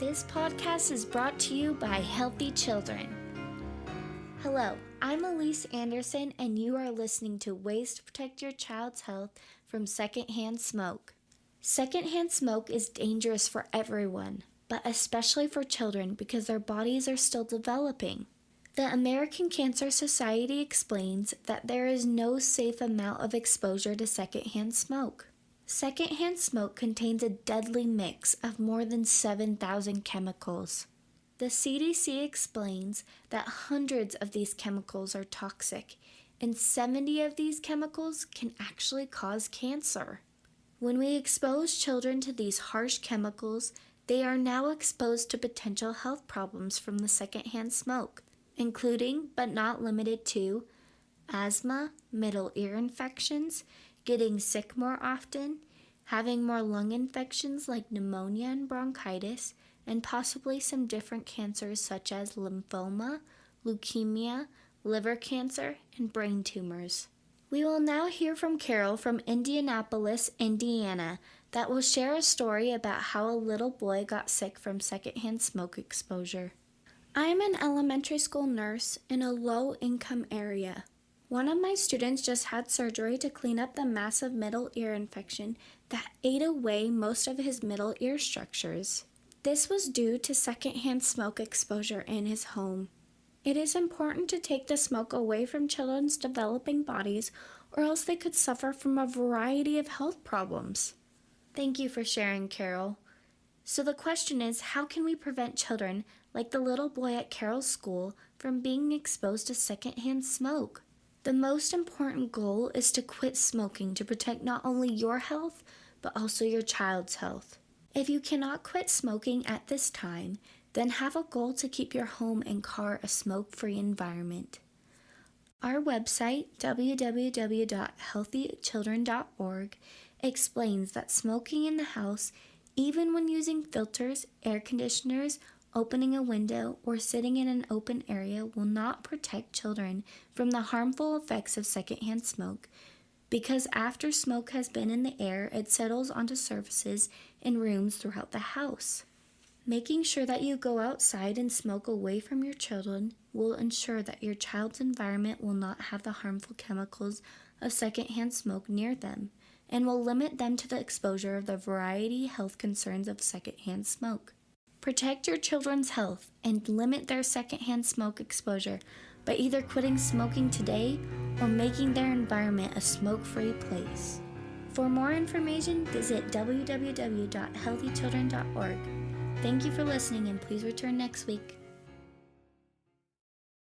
This podcast is brought to you by Healthy Children. Hello, I'm Elise Anderson, and you are listening to Ways to Protect Your Child's Health from Secondhand Smoke. Secondhand smoke is dangerous for everyone, but especially for children because their bodies are still developing. The American Cancer Society explains that there is no safe amount of exposure to secondhand smoke. Secondhand smoke contains a deadly mix of more than 7,000 chemicals. The CDC explains that hundreds of these chemicals are toxic, and 70 of these chemicals can actually cause cancer. When we expose children to these harsh chemicals, they are now exposed to potential health problems from the secondhand smoke, including but not limited to asthma, middle ear infections, getting sick more often, having more lung infections like pneumonia and bronchitis, and possibly some different cancers such as lymphoma, leukemia, liver cancer, and brain tumors. We will now hear from Carol from Indianapolis, Indiana, that will share a story about how a little boy got sick from secondhand smoke exposure. I am an elementary school nurse in a low-income area. One of my students just had surgery to clean up the massive middle ear infection that ate away most of his middle ear structures. This was due to secondhand smoke exposure in his home. It is important to take the smoke away from children's developing bodies, or else they could suffer from a variety of health problems. Thank you for sharing, Carol. So the question is, how can we prevent children, like the little boy at Carol's school, from being exposed to secondhand smoke? The most important goal is to quit smoking to protect not only your health, but also your child's health. If you cannot quit smoking at this time, then have a goal to keep your home and car a smoke-free environment. Our website, www.healthychildren.org, explains that smoking in the house, even when using filters, air conditioners, opening a window, or sitting in an open area will not protect children from the harmful effects of secondhand smoke, because after smoke has been in the air, it settles onto surfaces and rooms throughout the house. Making sure that you go outside and smoke away from your children will ensure that your child's environment will not have the harmful chemicals of secondhand smoke near them, and will limit them to the exposure of the variety health concerns of secondhand smoke. Protect your children's health and limit their secondhand smoke exposure by either quitting smoking today or making their environment a smoke-free place. For more information, visit www.healthychildren.org. Thank you for listening, and please return next week.